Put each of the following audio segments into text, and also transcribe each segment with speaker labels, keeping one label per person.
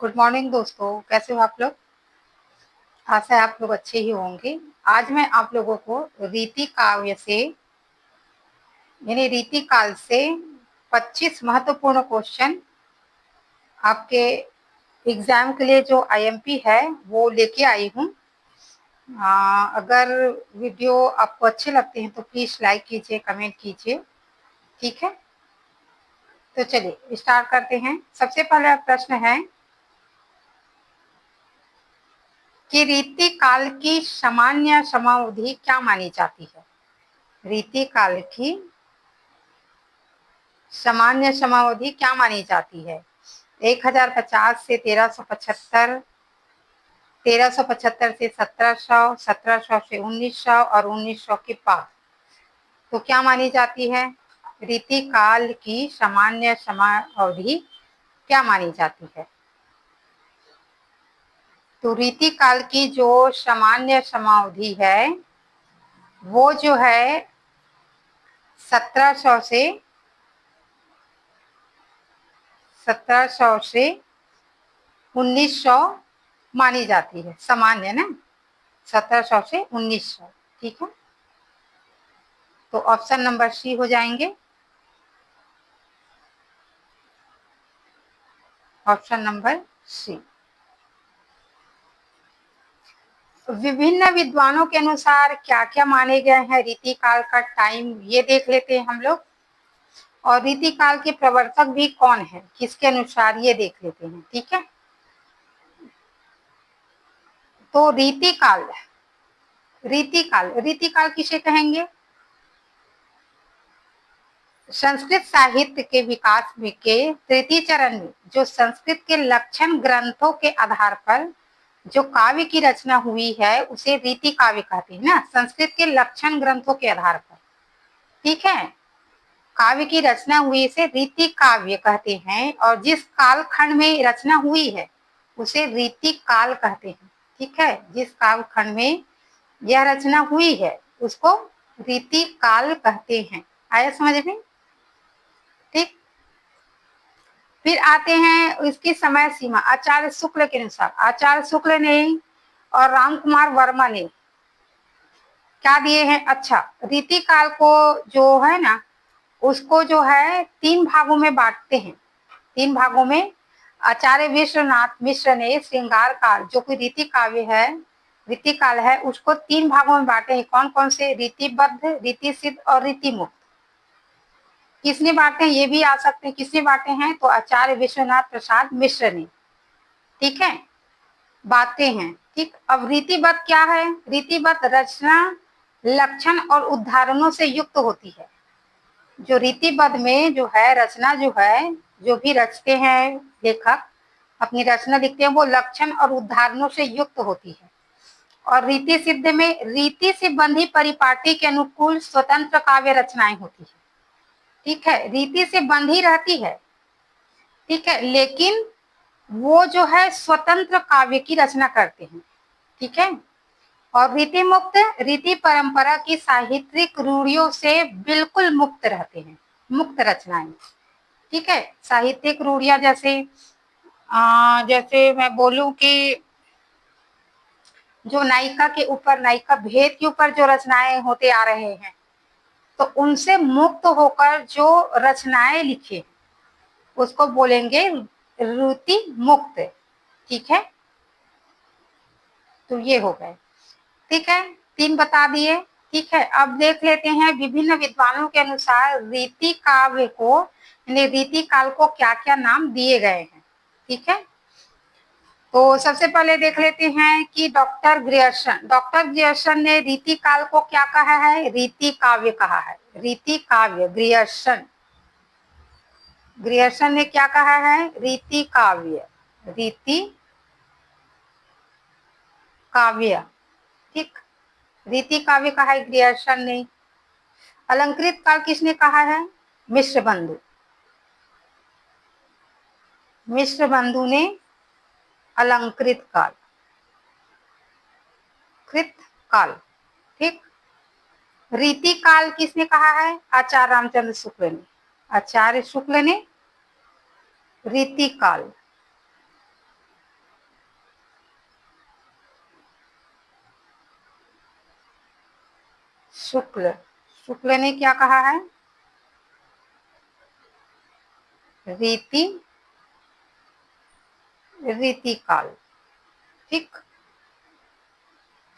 Speaker 1: Good morning दोस्तों, कैसे हो आप लोग। आशा है आप लोग अच्छे ही होंगे। आज मैं आप लोगों को रीति काव्य से यानी रीति काल से 25 महत्वपूर्ण क्वेश्चन आपके एग्जाम के लिए जो आईएमपी है वो लेके आई हूँ। अगर वीडियो आपको अच्छे लगते हैं तो प्लीज लाइक कीजिए, कमेंट कीजिए, ठीक है। तो चलिए स्टार्ट करते हैं। सबसे पहला प्रश्न है कि रीति काल की सामान्य समावधि क्या मानी जाती है। रीति काल की सामान्य समावधि क्या मानी जाती है। 1050 से 1375, 1375 से 1700, 1700 से 1900 और 1900 के पास तो क्या मानी जाती है। रीति काल की सामान्य समावधि क्या मानी जाती है। तो रीति काल की जो सामान्य समावधि है वो जो है 1700 से 1900 मानी जाती है। सामान्य ना 1700 से 1900, ठीक है। तो ऑप्शन नंबर सी हो जाएंगे। Option number C. विभिन्न विद्वानों के अनुसार क्या क्या माने गए हैं रीति काल का टाइम, ये देख लेते हैं हम लोग। और रीति काल के प्रवर्तक भी कौन है, किसके अनुसार, ये देख लेते हैं, ठीक है। तो रीति काल किसे कहेंगे। संस्कृत साहित्य के विकास में के तृतीय चरण में जो संस्कृत के लक्षण ग्रंथों के आधार पर जो काव्य की रचना हुई है उसे रीति काव्य कहते हैं ना। संस्कृत के लक्षण ग्रंथों के आधार पर, ठीक है, काव्य की रचना हुई से रीति काव्य कहते हैं। और जिस काल खंड में रचना हुई है उसे रीति काल कहते हैं, ठीक है। जिस काल खंड में यह रचना हुई है उसको रीति काल कहते हैं। आया समझ में, ठीक। फिर आते हैं इसकी समय सीमा। आचार्य शुक्ल के अनुसार, आचार्य शुक्ल ने और राम कुमार वर्मा ने क्या दिए हैं। अच्छा, रीति काल को जो है ना उसको जो है 3 भागों में बांटते हैं। 3 भागों में आचार्य विश्वनाथ मिश्र ने श्रृंगार काल जो कि रीति काव्य है, रीति काल है, उसको 3 भागों में बांटे हैं। कौन कौन से, रीतिबद्ध, रीति सिद्ध और रीति मुक्त। किसने बांटे हैं, ये भी आ सकते हैं, किसने बांटे हैं, तो आचार्य विश्वनाथ प्रसाद मिश्र ने, ठीक है, बांटे हैं, ठीक। अब रीतिबद्ध क्या है। रीतिबद्ध रचना लक्षण और उदाहरणों से युक्त होती है। जो रीतिबद्ध में जो है रचना जो है, जो भी रचते हैं लेखक अपनी रचना लिखते हैं वो लक्षण और उदाहरणों से युक्त होती है। और रीति सिद्ध में रीति से बंधी परिपाटी के अनुकूल स्वतंत्र काव्य रचनाएं होती है, ठीक है। रीति से बंधी रहती है, ठीक है, लेकिन वो जो है स्वतंत्र काव्य की रचना करते हैं, ठीक है। और रीति मुक्त, रीति परंपरा की साहित्यिक रूढ़ियों से बिल्कुल मुक्त रहते हैं, मुक्त रचनाएं, ठीक है। साहित्यिक रूढ़ियां जैसे मैं बोलूं कि जो नायिका के ऊपर, नायिका भेद के ऊपर जो रचनाएं होते आ रहे हैं तो उनसे मुक्त होकर जो रचनाएं लिखे उसको बोलेंगे रीति मुक्त, ठीक है। तो ये हो गए, ठीक है, 3 बता दिए, ठीक है। अब देख लेते हैं विभिन्न विद्वानों के अनुसार रीति काव्य को यानी रीति काल को क्या क्या नाम दिए गए हैं, ठीक है। तो सबसे पहले देख लेते हैं कि डॉक्टर ग्रियर्सन ने रीति काल को क्या कहा है, रीति काव्य कहा है। रीति काव्य, ग्रियर्सन ने क्या कहा है, रीति काव्य, रीति काव्य, ठीक, रीति काव्य कहा है ग्रियर्सन ने। अलंकृत काल किसने कहा है, मिश्र बंधु, मिश्र बंधु ने अलंकृत काल, कृत काल, ठीक। रीति काल किसने कहा है, आचार्य रामचंद्र शुक्ल ने, आचार्य शुक्ल ने रीति काल, शुक्ल, शुक्ल ने क्या कहा है? रीति, रीतिकाल। ठीक।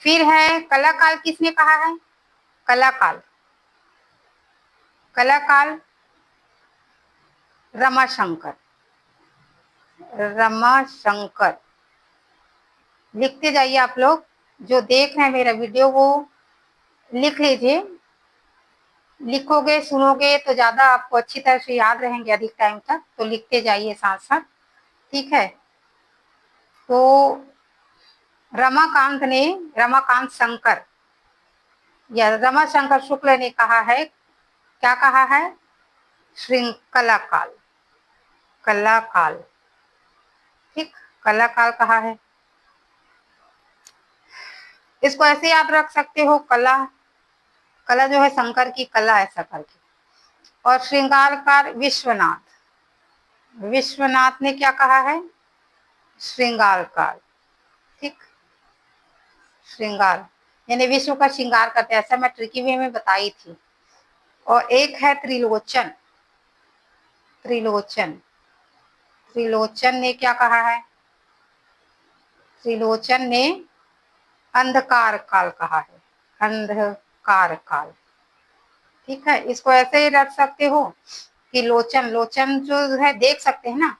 Speaker 1: फिर है कलाकाल, किसने कहा है? कलाकाल, कलाकाल रमाशंकर, रमाशंकर। लिखते जाइए आप लोग, जो देख रहे हैं मेरा वीडियो वो लिख लीजिए। लिखोगे सुनोगे तो ज्यादा आपको अच्छी तरह से याद रहेंगे अधिक टाइम तक, तो लिखते जाइए साथ साथ। ठीक है। तो रमाकांत ने, रमाकांत शंकर या रमाशंकर शुक्ल ने कहा है, क्या कहा है? श्रृंखला काल, कलाकाल। ठीक, कलाकाल कहा है। इसको ऐसे याद रख सकते हो, कला, कला जो है शंकर की कला है शंकर की। और श्रृंगारकार विश्वनाथ, विश्वनाथ ने क्या कहा है? श्रृंगारकार। ठीक, श्रृंगार यानी विश्व का श्रृंगार करते, ऐसा मैं ट्रिकी वे में बताई थी। और एक है त्रिलोचन, त्रिलोचन, त्रिलोचन ने क्या कहा है? त्रिलोचन ने अंधकार काल कहा है, अंधकार काल। ठीक है, इसको ऐसे ही रख सकते हो कि लोचन, लोचन जो है देख सकते हैं ना,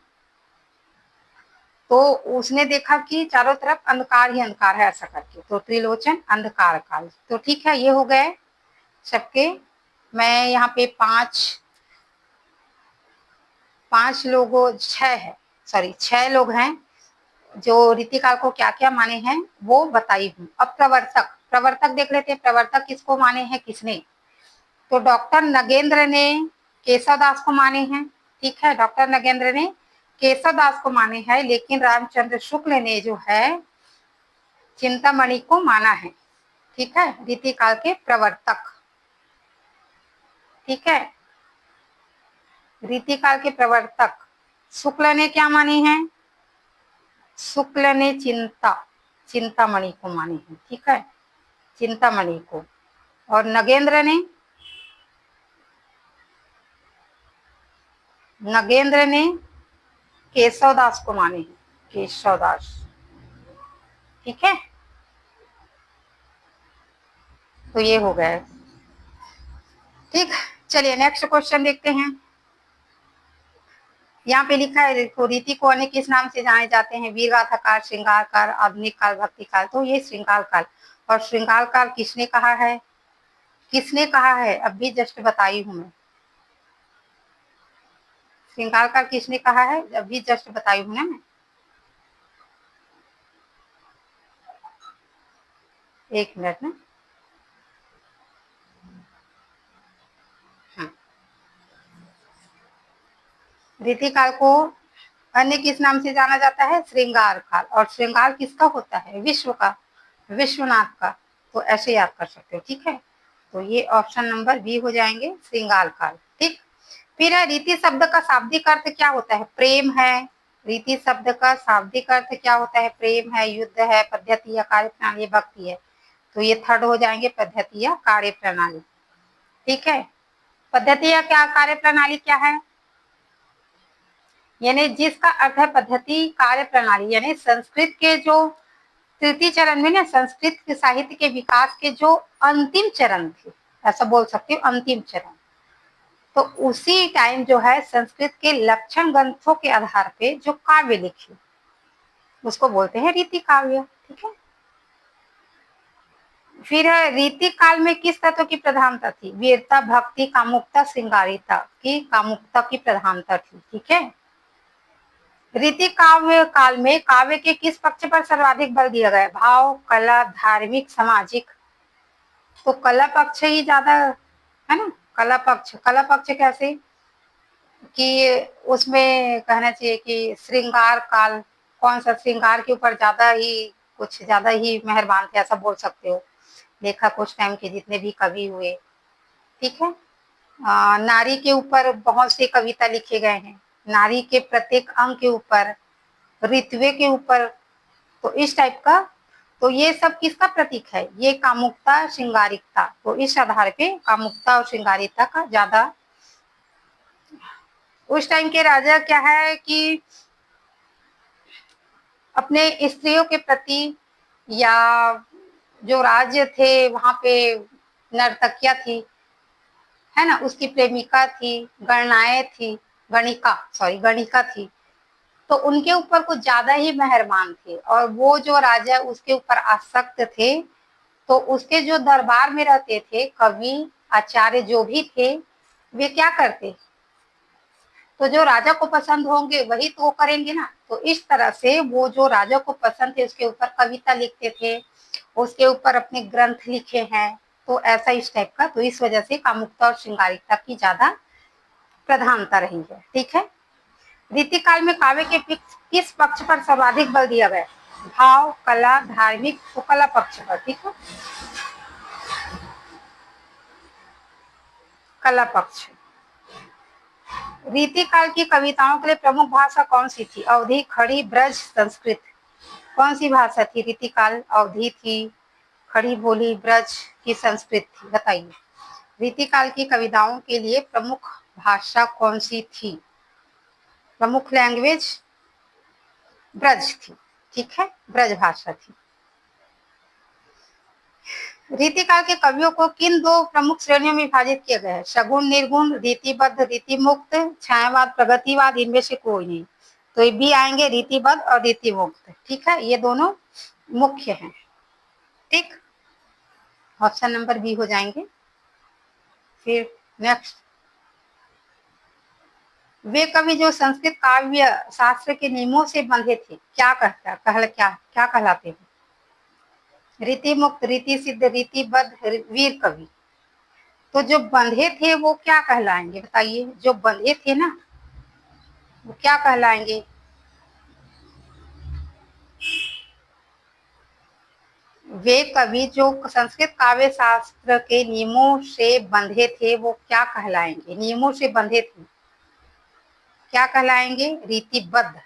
Speaker 1: तो उसने देखा कि चारों तरफ अंधकार ही अंधकार है ऐसा करके, तो त्रिलोचन अंधकार काल। तो ठीक है, ये हो गए सबके। मैं यहाँ पे पांच लोगों, छह है, सॉरी 6 लोग हैं जो रीतिकाल को क्या क्या माने हैं वो बताई हूँ। अब प्रवर्तक, प्रवर्तक देख लेते हैं, प्रवर्तक किसको माने हैं, किसने? तो डॉक्टर नगेंद्र ने केशव दास को माने हैं। ठीक है, डॉक्टर नगेंद्र ने केशव दास को माने हैं, लेकिन रामचंद्र शुक्ल ने जो है चिंतामणि को माना है। ठीक है, रीतिकाल के प्रवर्तक। ठीक है, रीतिकाल के प्रवर्तक शुक्ल ने क्या माने हैं? शुक्ल ने चिंतामणि को माने हैं। ठीक है, चिंतामणि को। और नगेंद्र ने, नगेंद्र ने केशव दास को माने हैं, केशव दास। ठीक है, तो ये हो गया। ठीक, चलिए नेक्स्ट क्वेश्चन देखते हैं। यहाँ पे लिखा है देखो, रीति को अन्य किस नाम से जाने जाते हैं? वीरगाथा काल, श्रृंगार काल, आधुनिक काल, भक्ति काल। तो ये श्रृंगार काल। और श्रृंगार काल किसने कहा है? किसने कहा है? अभी जस्ट बताई हूं मैं। श्रृंगार काल किसने कहा है? अभी जस्ट बताई हूं ना मैं। एक मिनट ना। रीति काल को अन्य किस नाम से जाना जाता है? श्रृंगार काल। और श्रृंगार किसका होता है? विश्व का, विश्वनाथ का। तो ऐसे याद कर सकते हो। ठीक है, तो ये ऑप्शन नंबर बी हो जाएंगे, श्रृंगार काल। ठीक, फिर है रीति शब्द का शाब्दिक अर्थ क्या होता है? प्रेम है। रीति शब्द का शाब्दिक अर्थ क्या होता है? प्रेम है, युद्ध है, पद्धति या कार्य प्रणाली, भक्ति है। तो ये थर्ड हो जाएंगे, पद्धति या कार्य प्रणाली। ठीक है, पद्धति या क्या कार्य प्रणाली क्या है? यानी जिसका अर्थ है पद्धति कार्य प्रणाली, यानी संस्कृत के जो तृतीय चरण में ना, संस्कृत के साहित्य के विकास के जो अंतिम चरण थे, ऐसा बोल सकती हूँ, अंतिम चरण। तो उसी टाइम जो है संस्कृत के लक्षण ग्रंथों के आधार पे जो काव्य लिखे उसको बोलते हैं रीति काव्य। ठीक है, फिर रीति काल में किस तत्व की प्रधानता थी? वीरता, भक्ति, कामुकता, श्रृंगारिता की, कामुकता की प्रधानता थी। ठीक है, रीति काव्य काल में काव्य के किस पक्ष पर सर्वाधिक बल दिया गया? भाव, कला, धार्मिक, सामाजिक। तो कला पक्ष ही ज्यादा है ना। कला पक्ष, कला पक्ष कैसे कि उसमें कहना चाहिए कि श्रृंगार काल, कौन सा श्रृंगार के ऊपर ज्यादा ही, कुछ ज्यादा ही मेहरबान थे, ऐसा बोल सकते हो। लेखक उस टाइम के जितने भी कवि हुए। ठीक है, नारी के ऊपर बहुत से कविता लिखे गए हैं, नारी के प्रत्येक अंग के ऊपर, ऋत्वे के ऊपर। तो इस टाइप का। तो ये सब किसका प्रतीक है? ये कामुकता, श्रृंगारिकता। तो इस आधार पे कामुकता और श्रृंगारिकता का ज्यादा। उस टाइम के राजा क्या है कि अपने स्त्रियों के प्रति, या जो राज्य थे वहां पे नर्तकिया थी, है ना, उसकी प्रेमिका थी, गणनाएं थी, गणिका थी, तो उनके ऊपर कुछ ज्यादा ही मेहरबान थे। और वो जो राजा उसके ऊपर आसक्त थे, तो उसके जो दरबार में रहते थे कवि, आचार्य जो भी थे, वे क्या करते? तो जो राजा को पसंद होंगे वही तो वो करेंगे ना। तो इस तरह से वो जो राजा को पसंद थे उसके ऊपर कविता लिखते थे, उसके ऊपर अपने ग्रंथ लिखे हैं। तो ऐसा इस टाइप का। तो इस वजह से कामुकता और श्रृंगारिकता की ज्यादा प्रधानता रही है। ठीक है। रीतिकाल में काव्य के किस पक्ष पर सर्वाधिक बल दिया गया? भाव, कला, धार्मिक, तो कला पक्ष पर। ठीक है, कला पक्ष। रीतिकाल की कविताओं के लिए प्रमुख भाषा कौन सी थी? अवधी, खड़ी, ब्रज, संस्कृत। कौन सी भाषा थी? रीतिकाल अवधी थी, खड़ी बोली, ब्रज की संस्कृत थी? बताइए। रीतिकाल की कविताओं के लिए प्रमुख भाषा कौन सी थी? प्रमुख लैंग्वेज ब्रज थी। ठीक है, ब्रज भाषा थी। रीतिकाल के कवियों को किन दो प्रमुख श्रेणियों में विभाजित किया गया है? सगुण, निर्गुण, रीतिबद्ध, रीतिमुक्त, छायावाद, प्रगतिवाद। इनमें से कोई नहीं। तो ये भी आएंगे, रीतिबद्ध और रीतिमुक्त। ठीक है, ये दोनों मुख्य हैं। ठीक, ऑप्शन नंबर बी हो जाएंगे। फिर नेक्स्ट, वे कवि जो संस्कृत काव्य शास्त्र के नियमों से बंधे थे, क्या क्या कहलाते हैं? रीति मुक्त, रीति सिद्ध, रीतिबद्ध, वीर कवि। तो जो बंधे थे वो क्या कहलाएंगे? बताइए। जो बंधे थे ना वो क्या कहलाएंगे? वे कवि जो संस्कृत काव्य शास्त्र के नियमों से बंधे थे वो क्या कहलाएंगे? नियमों से बंधे थे, क्या कहलाएंगे? रीतिबद्ध।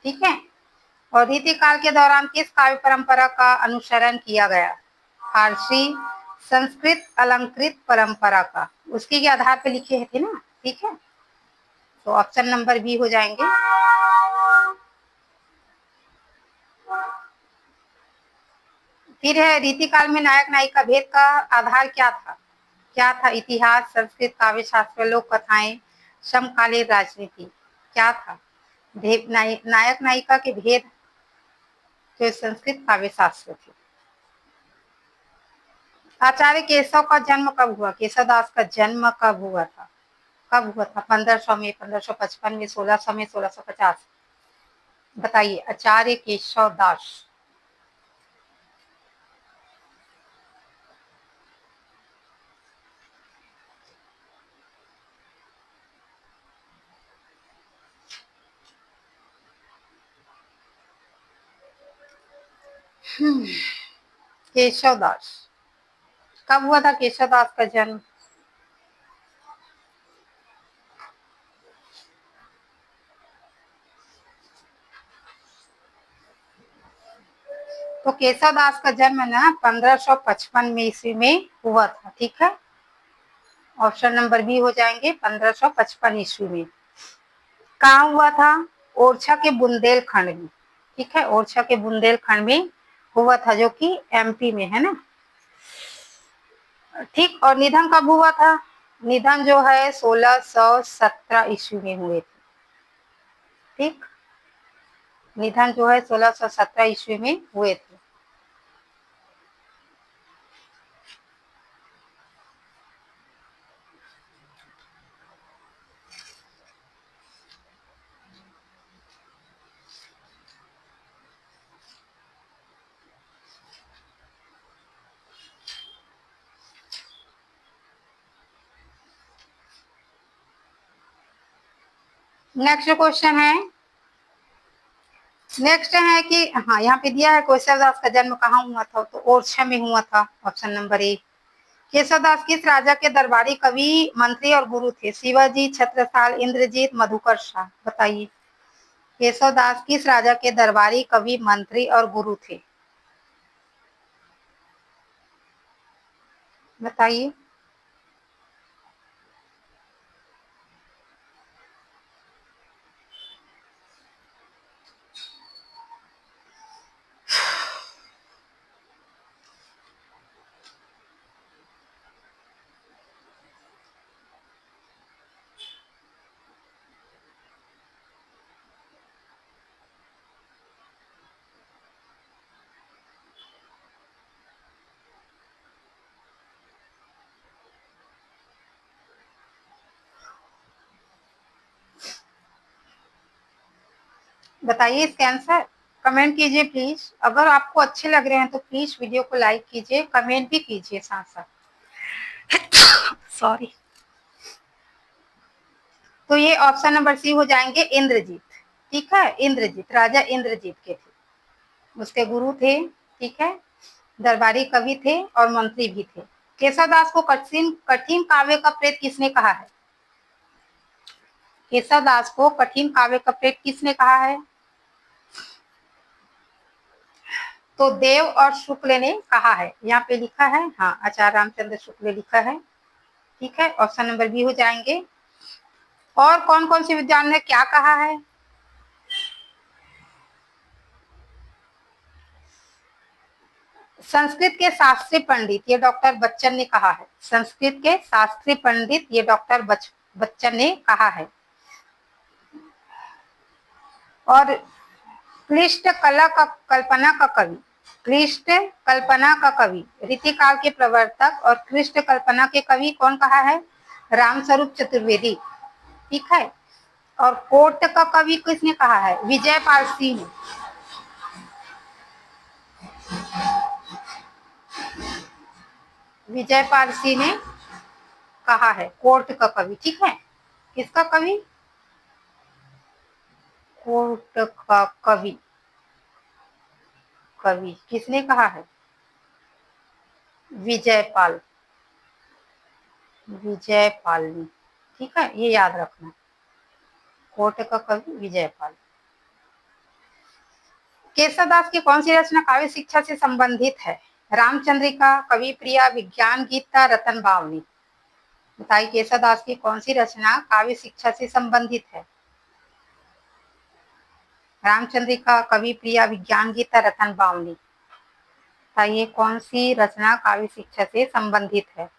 Speaker 1: ठीक है। और रीतिकाल के दौरान किस काव्य परंपरा का अनुसरण किया गया? फारसी, संस्कृत, अलंकृत परंपरा का। उसके के आधार पर लिखे थे ना। ठीक है, तो ऑप्शन नंबर बी हो जाएंगे। फिर है, रीतिकाल में नायक नायिका भेद का आधार क्या था? क्या था? इतिहास, संस्कृत काव्य शास्त्र, लोक कथाएं, समकालीन राजनीति। क्या था? नायक नायिका के भेद जो संस्कृत काव्य शास्त्र थे। आचार्य केशव का जन्म कब हुआ? केशवदास का जन्म कब हुआ था? कब हुआ था? 1500 में, 1555 में, 1600 में, 1650। बताइए। आचार्य केशव दास। केशव दास। कब हुआ था केशव दास का जन्म? तो केशव दास का जन्म ना 1555 में ईस्वी में हुआ था। ठीक है, ऑप्शन नंबर बी हो जाएंगे, 1555 ईस्वी में। कहाँ हुआ था? ओरछा के बुंदेलखंड में। ठीक है, ओरछा के बुंदेलखंड में हुआ था, जो कि एमपी में है ना। ठीक, और निधन कब हुआ था? निधन जो है 1617 ईस्वी में हुए थे। ठीक, निधन जो है 1617 ईस्वी में हुए थे। नेक्स्ट क्वेश्चन है, नेक्स्ट है कि हाँ, यहाँ पे दिया है केशव दास का जन्म कहाँ हुआ था? तो ओरछा में हुआ था। Option number A. Keshav Das किस राजा के दरबारी कवि, मंत्री और गुरु थे? शिवाजी, छत्रसाल, इंद्रजीत, मधुकर शाह। बताइए। केशव दास किस राजा के दरबारी कवि, मंत्री और गुरु थे? बताइए। बताइए इसका आंसर, कमेंट कीजिए प्लीज। अगर आपको अच्छे लग रहे हैं तो प्लीज वीडियो को लाइक कीजिए, कमेंट भी कीजिए साथ साथ। सॉरी। तो ये ऑप्शन नंबर सी हो जाएंगे इंद्रजीत। ठीक है, इंद्रजीत, राजा इंद्रजीत के थे, उसके गुरु थे। ठीक है, दरबारी कवि थे और मंत्री भी थे। केशवदास को कठिन कठिन काव्य का प्रेत किसने कहा है? केशवदास को कठिन काव्य का प्रेत किसने कहा है? तो देव और शुक्ल ने कहा है, यहाँ पे लिखा है। हाँ, आचार्य रामचंद्र शुक्ल लिखा है। ठीक है, ऑप्शन नंबर बी हो जाएंगे। और कौन कौन से विद्वान ने क्या कहा है? संस्कृत के शास्त्री पंडित, ये डॉक्टर बच्चन ने कहा है। संस्कृत के शास्त्री पंडित, ये डॉक्टर बच्चन ने कहा है। और क्लिष्ट कला का कल्पना का कवि, क्लिष्ट कल्पना का कवि, रीतिकाल के प्रवर्तक और क्लिष्ट कल्पना के कवि कौन कहा है? रामस्वरूप चतुर्वेदी। ठीक है। और कोट का कवि किसने कहा है? विजयपाल सिंह ने। विजयपाल सिंह ने कहा है कोर्ट का कवि। ठीक है, किसका कवि? कोर्ट का कवि। कवि किसने कहा है? विजयपाल, विजयपाल ने। ठीक है, ये याद रखना, कोर्ट का कवि विजयपाल। केशवदास की कौन सी रचना काव्य शिक्षा से संबंधित है? रामचंद्रिका, कवि प्रिया, विज्ञान गीता, रतन बावनी। बताइए केशवदास की कौन सी रचना काव्य शिक्षा से संबंधित है? रामचंद्रिका, कवि प्रिया, विज्ञान गीता, रतन बावनी। बताइए कौन सी रचना काव्य शिक्षा से संबंधित है?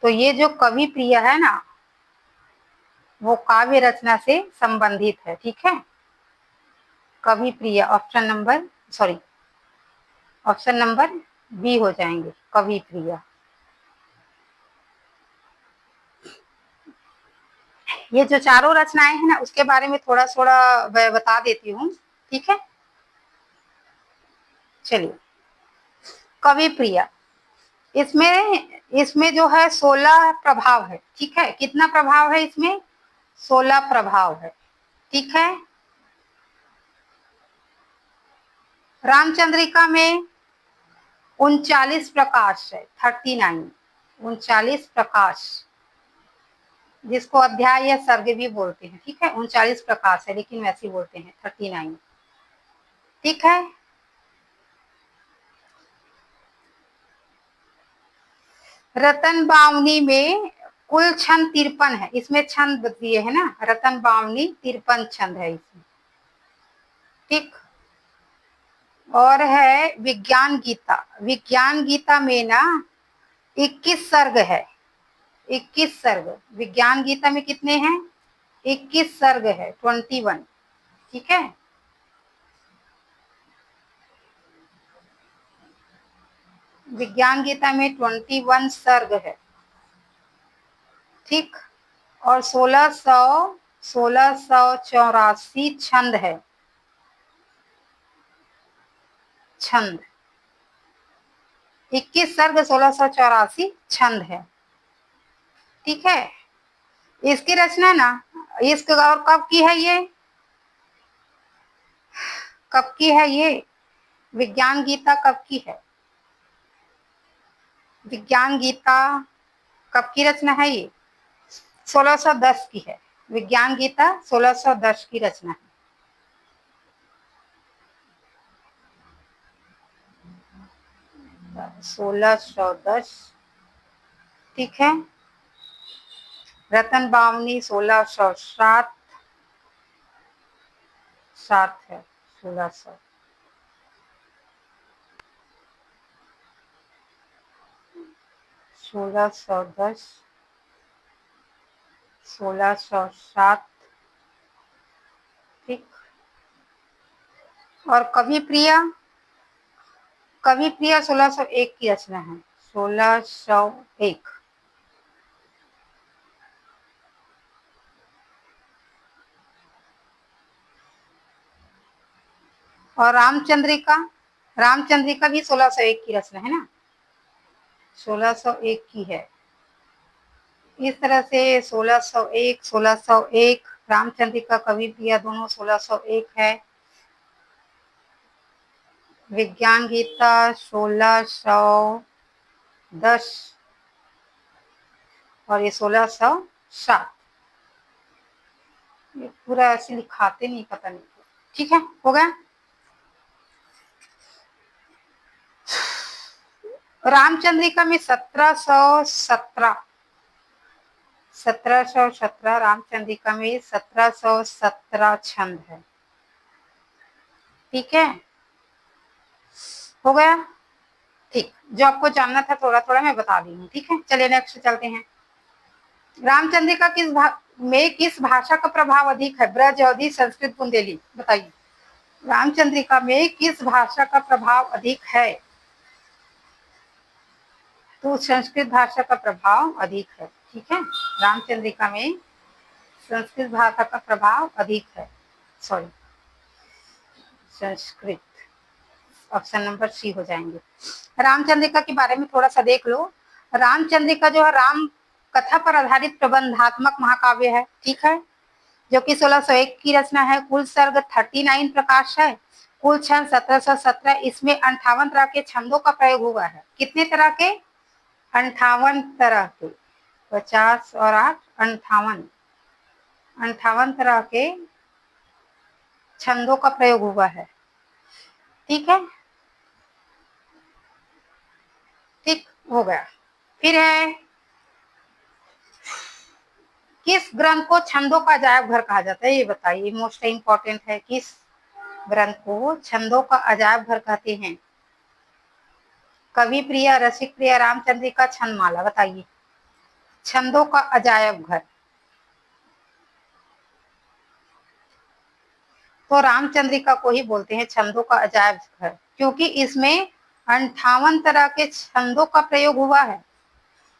Speaker 1: तो ये जो कवि प्रिया है ना, वो काव्य रचना से संबंधित है। ठीक है, Kavi Priya, option number sorry option number B हो जाएंगे, कवि प्रिया। ये जो चारों रचनाएं हैं ना, उसके बारे में थोड़ा थोड़ा बता देती हूँ। ठीक है, चलिए। कवि प्रिया, इसमें इसमें जो है 16 प्रभाव है। ठीक है, कितना प्रभाव है इसमें? 16 प्रभाव है। ठीक है, रामचंद्रिका में 39 प्रकाश है, 39, 39 प्रकाश, जिसको अध्याय या सर्ग भी बोलते हैं। ठीक है, 39 प्रकाश है, लेकिन वैसे बोलते हैं 39। ठीक है, रतन बावनी में कुल छंद 53 है। इसमें छंद दिए है ना, रतन बावनी 53 छंद है इसमें। ठीक, और है विज्ञान गीता। विज्ञान गीता में ना 21 सर्ग है, 21 सर्ग। विज्ञान गीता में कितने हैं? 21 सर्ग है, 21। ठीक है, विज्ञान गीता में 21 सर्ग है। ठीक, और 1684 छंद है। छंद 21 सर्ग, 1684 छंद है। ठीक है, इसकी रचना ना, इसक और कब की है ये? कब की है ये विज्ञान गीता? कब की है विज्ञान गीता? कब की रचना है ये? 1610 की है। विज्ञान गीता 1610 की रचना है। 1610, ठीक है। रतन बावनी 1607, 7 है 1600। 1610, 1607, ठीक। और कवि प्रिया, कवि प्रिया 1601 की रचना है, 1601। और रामचंद्रिका, रामचंद्रिका भी 1601 की रचना है ना, 1601 की है। इस तरह से 1601, 1601, रामचंद्रिका, कवि प्रिया दोनों 1601 है। विज्ञान गीता 1610 और ये 1607। ये पूरा ऐसे लिखाते नहीं, पता नहीं, ठीक है, हो गया। रामचंद्रिका में 1717 रामचंद्रिका में 1717 छंद है, ठीक है, हो गया। ठीक, जो आपको जानना था थोड़ा थोड़ा मैं बता दी हूँ, ठीक है। चलिए नेक्स्ट चलते हैं। रामचंद्रिका में किस भाषा का प्रभाव अधिक है? ब्रज, अवधी, संस्कृत, बुंदेली, बताइए। रामचंद्रिका में किस भाषा का प्रभाव अधिक है? तो संस्कृत भाषा का प्रभाव अधिक है, ठीक है। रामचंद्रिका में संस्कृत भाषा का प्रभाव अधिक है, sorry, Sanskrit, option number C हो जाएंगे। रामचंद्रिका के बारे में थोड़ा सा देख लो। रामचंद्रिका जो है राम कथा पर आधारित प्रबंधात्मक महाकाव्य है, ठीक है, जो कि 1601 की रचना है। कुल सर्ग 39 प्रकाश है, कुल छंद 1717। इसमें 58 तरह के छंदों का प्रयोग हुआ है। कितने तरह के? 58 तरह के, 50 और 8 58, 58 तरह के छंदों का प्रयोग हुआ है, ठीक है, ठीक, हो गया। फिर है, किस ग्रंथ को छंदों का अजायब घर कहा जाता है? ये बताइए, मोस्ट इंपॉर्टेंट है। किस ग्रंथ को छंदों का अजायब घर कहते हैं? कवि प्रिया, रसिक प्रिया, रामचंद्रिका, छंदमाला, बताइए। छंदों का अजायब घर तो रामचंद्रिका को ही बोलते हैं छंदों का अजायब घर, क्योंकि इसमें 58 तरह के छंदों का प्रयोग हुआ है,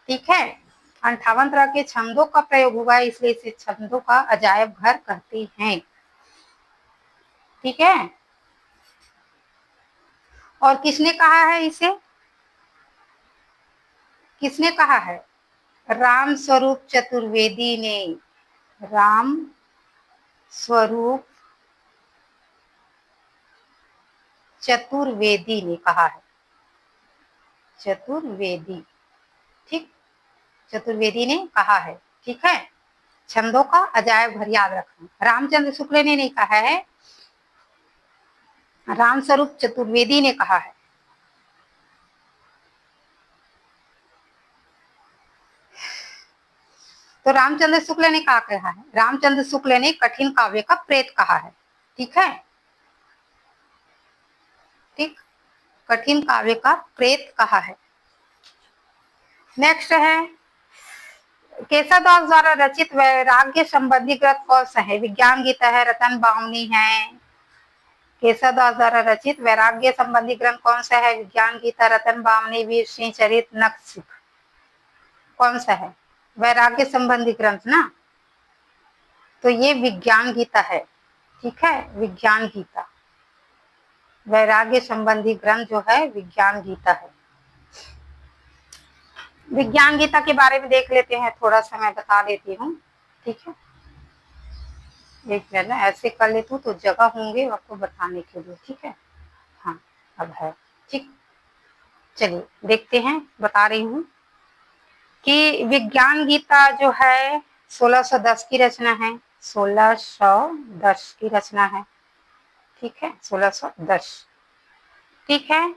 Speaker 1: ठीक है। 58 तरह के छंदों का प्रयोग हुआ है, इसलिए इसे छंदों का अजायब घर कहते हैं, ठीक है। और किसने कहा है इसे? किसने कहा है? राम स्वरूप चतुर्वेदी ने, राम स्वरूप चतुर्वेदी ने कहा है, चतुर्वेदी, ठीक, चतुर्वेदी ने कहा है, ठीक है। छंदों का अजायब घर याद रखना, रामचंद्र शुक्ल ने नहीं कहा है, राम स्वरूप चतुर्वेदी ने कहा है। तो रामचंद्र शुक्ल ने क्या कहा है? रामचंद्र शुक्ल ने कठिन काव्य का प्रेत कहा है, ठीक है, ठीक, कठिन काव्य का प्रेत कहा है। नेक्स्ट है, केशवदास द्वारा रचित वैराग्य संबंधी ग्रंथ कौन सा है? विज्ञान गीता है, रतन बावनी है। केशवदास द्वारा रचित वैराग्य संबंधी ग्रंथ कौन सा है? विज्ञान गीता, रतन बावनी, वीर सिंह चरित, नखशिख, कौन सा है? वैराग्य संबंधी ग्रंथ ना, तो ये विज्ञान गीता है, ठीक है, विज्ञान गीता। वैराग्य संबंधी ग्रंथ जो है विज्ञान गीता है। विज्ञान गीता के बारे में देख लेते हैं, थोड़ा सा मैं बता देती हूँ, ठीक है। एक मिनट ना, ऐसे कर लेती हूँ तो जगह होंगे आपको बताने के लिए, ठीक है। हाँ, अब है, ठीक। चलिए देखते हैं, बता रही हूँ कि विज्ञान गीता जो है 1610 की रचना है, 1610 की रचना है, ठीक है, 1610, ठीक है।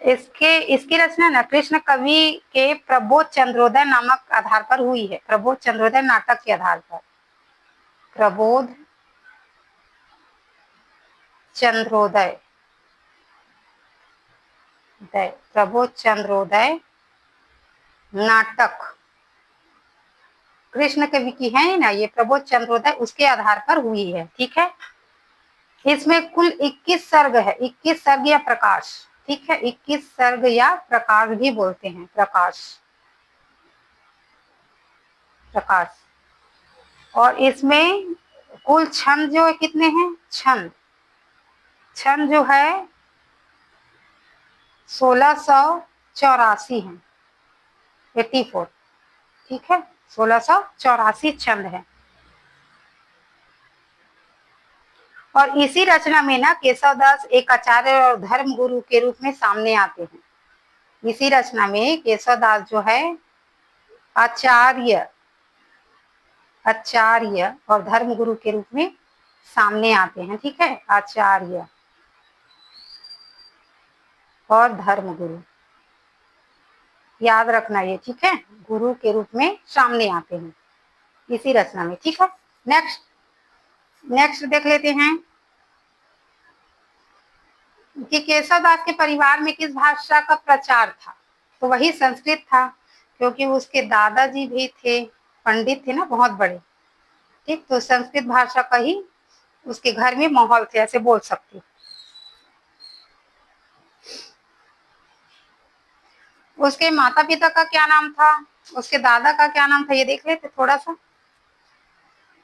Speaker 1: इसके इसकी रचना ना कृष्ण कवि के प्रबोध चंद्रोदय नामक आधार पर हुई है, प्रबोध चंद्रोदय नाटक के आधार पर। प्रबोध चंद्रोदय, प्रबोध चंद्रोदय नाटक कृष्ण कवि की है ना ये प्रबोध चंद्रोदय, उसके आधार पर हुई है। ठीक है, इसमें कुल 21 सर्ग है, 21 सर्ग या प्रकाश। ठीक है, 21 सर्ग या प्रकाश भी बोलते हैं, प्रकाश, प्रकाश। और इसमें कुल छंद जो है कितने हैं, छंद, छंद जो है 1684 है, 84। ठीक है, 1684 छंद है। और इसी रचना में ना केशवदास एक आचार्य और धर्म गुरु के रूप में सामने आते हैं। इसी रचना में केशवदास जो है आचार्य, आचार्य और धर्म गुरु के रूप में सामने आते हैं। ठीक है, आचार्य और धर्म गुरु, याद रखना ये। ठीक है, गुरु के रूप में सामने आते हैं इसी रचना में। ठीक है, नेक्स्ट नेक्स्ट देख लेते हैं कि केशवदास के परिवार में किस भाषा का प्रचार था। तो वही संस्कृत था, क्योंकि उसके दादाजी भी थे, पंडित थे ना बहुत बड़े। ठीक, तो संस्कृत भाषा का ही उसके घर में माहौल थे, ऐसे बोल सकते। उसके माता पिता का क्या नाम था, उसके दादा का क्या नाम था, ये देख लेते थोड़ा सा।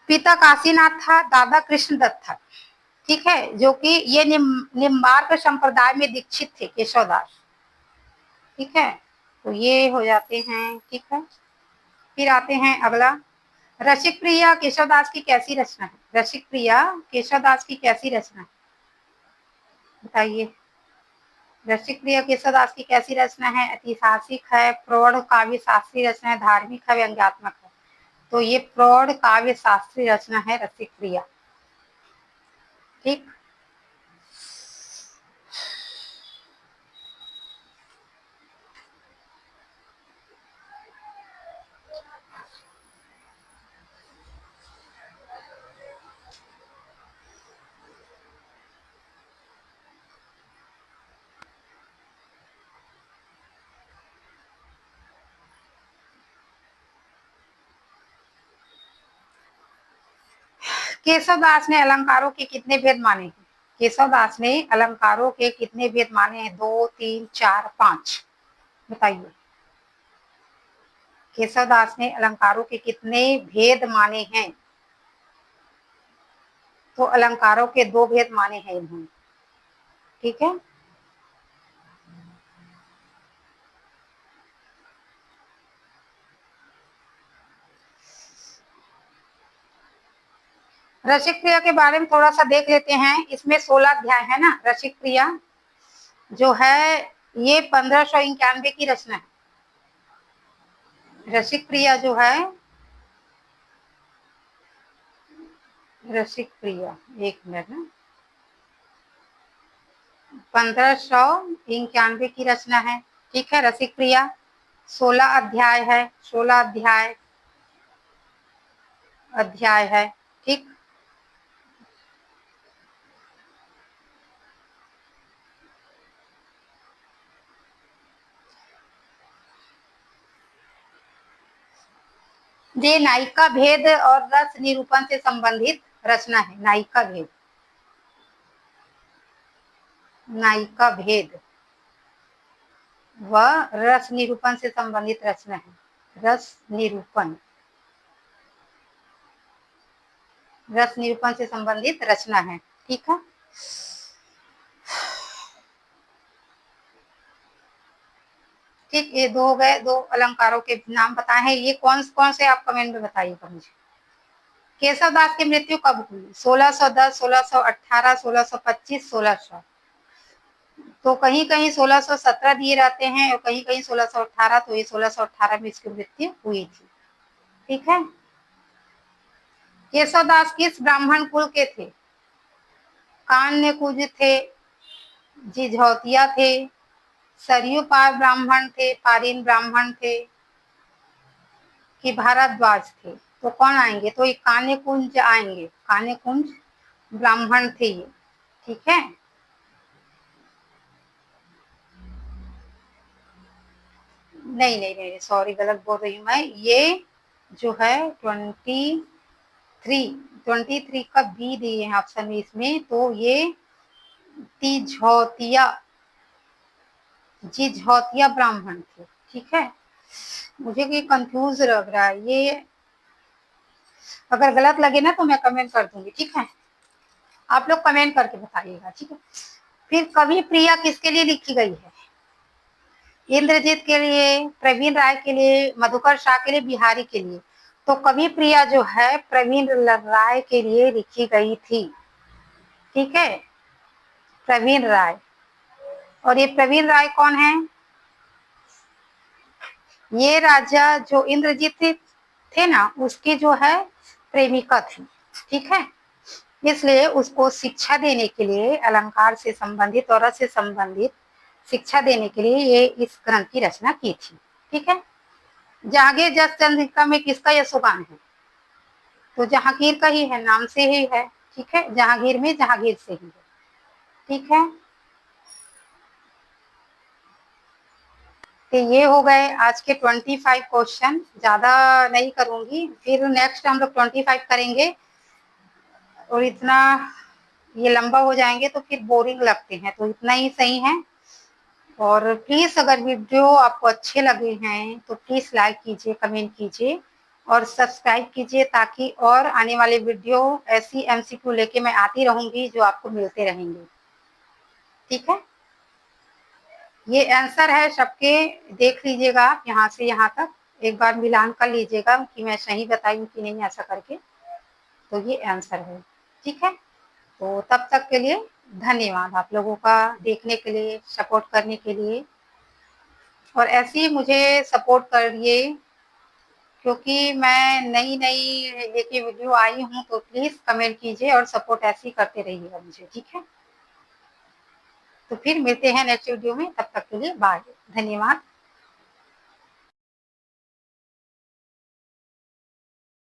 Speaker 1: पिता काशीनाथ था, दादा कृष्णदत्त था। ठीक है, जो कि ये निम्बार्क संप्रदाय में दीक्षित थे केशवदास। ठीक है, तो ये हो जाते हैं। ठीक है, फिर आते हैं अगला, रसिक प्रिया केशवदास की कैसी रचना है। रसिक प्रिया केशवदास की कैसी रचना है, बताइए। रसिक प्रिया केशवदास की कैसी रचना है, ऐतिहासिक है, प्रौढ़ काव्य शास्त्रीय रचना है, धार्मिक है, व्यंग्यात्मक है। तो ये प्रौढ़ काव्य शास्त्रीय रचना है रसिक प्रिया। ठीक, केशवदास ने अलंकारों के कितने भेद माने हैं। केशवदास ने अलंकारों के कितने भेद माने हैं, 2, 3, 4, 5, बताइए। केशवदास ने अलंकारों के कितने भेद माने हैं। तो अलंकारों के 2 भेद माने हैं इन्होंने। ठीक है, रसिक प्रिया के बारे में थोड़ा सा देख लेते हैं। इसमें 16 अध्याय है ना। रसिक प्रिया जो है ये 1591 की रचना है। रसिक प्रिया जो है, रसिक प्रिया, एक मिनट ना, 1591 की रचना है। ठीक है, रसिक प्रिया 16 अध्याय है, 16 अध्याय है। ठीक, ये नायिका भेद और रस निरूपण से संबंधित रचना है। नायिका भेद, नायिका भेद व रस निरूपण से संबंधित रचना है। रस निरूपण, रस निरूपण से संबंधित रचना है। ठीक है, ठीक, ये 2 हो गए, 2 अलंकारों के नाम बताए हैं। ये कौन कौन से आप कमेंट में बताइएगा मुझे। केशवदास की मृत्यु कब हुई, 1610, 1618, 1625, 1600। तो कहीं कहीं 1617 दिए रहते हैं और कहीं कहीं 1618। तो ये 1618 में इसकी मृत्यु हुई थी। ठीक है, केशवदास किस ब्राह्मण कुल के थे। कान्य कुज थे, जिझौतिया थे, सरयू पार ब्राह्मण थे, पारीन ब्राह्मण थे कि भारद्वाज थे? तो कौन आएंगे? तो ये कान्य कुंज आएंगे, कान्य कुंज ब्राह्मण थे ये, ठीक है। नहीं नहीं नहीं, सॉरी, गलत बोल रही हूँ मैं। ये जो है 23 का बी दिए हैं ऑप्शन में इसमें, तो ये तिझौतिया, जिझौतिया ब्राह्मण थे, ठीक है। मुझे ये कंफ्यूज लग रहा है ये, अगर गलत लगे ना तो मैं कमेंट कर दूंगी, ठीक है। आप लोग कमेंट करके बताइएगा, ठीक है। फिर कवि प्रिया किसके लिए लिखी गई है? इंद्रजीत के लिए, प्रवीण राय के लिए, मधुकर शाह के लिए, बिहारी के लिए। तो कवि प्रिया जो है प्रवीण राय के लिए लिखी गई थी, ठीक है, प्रवीण राय। और ये प्रवीण राय कौन है? ये राजा जो इंद्रजीत थे ना, उसकी जो है प्रेमिका थी, ठीक है। इसलिए उसको शिक्षा देने के लिए, अलंकार से संबंधित और रस से संबंधित शिक्षा देने के लिए ये इस ग्रंथ की रचना की थी, ठीक है। जहांगीर जस चंद्रिका में किसका यशोगान है? तो जहांगीर का ही है, नाम से ही है, ठीक है। जहांगीर में जहांगीर से ही है, ठीक है। तो ये हो गए आज के 25 क्वेश्चन, ज्यादा नहीं करूंगी, फिर नेक्स्ट हम लोग 25 करेंगे, और इतना ये लंबा हो जाएंगे तो फिर बोरिंग लगते हैं, तो इतना ही सही है। और प्लीज अगर वीडियो आपको अच्छे लगे हैं तो प्लीज लाइक कीजिए, कमेंट कीजिए और सब्सक्राइब कीजिए, ताकि और आने वाले वीडियो ऐसी एमसीक्यू लेके मैं आती रहूंगी जो आपको मिलते रहेंगे, ठीक है। ये आंसर है सबके, देख लीजिएगा आप यहाँ से यहाँ तक, एक बार मिलान कर लीजिएगा कि मैं सही बताई हूँ कि नहीं, ऐसा करके। तो ये आंसर है, ठीक है। तो तब तक के लिए धन्यवाद आप लोगों का देखने के लिए, सपोर्ट करने के लिए, और ऐसे ही मुझे सपोर्ट करिए, क्योंकि मैं नई नई लेके वीडियो आई हूँ, तो प्लीज कमेंट कीजिए और सपोर्ट ऐसे ही करते रहिएगा मुझे, ठीक है। तो फिर मिलते हैं नेक्स्ट वीडियो में, तब तक के लिए बाय, धन्यवाद।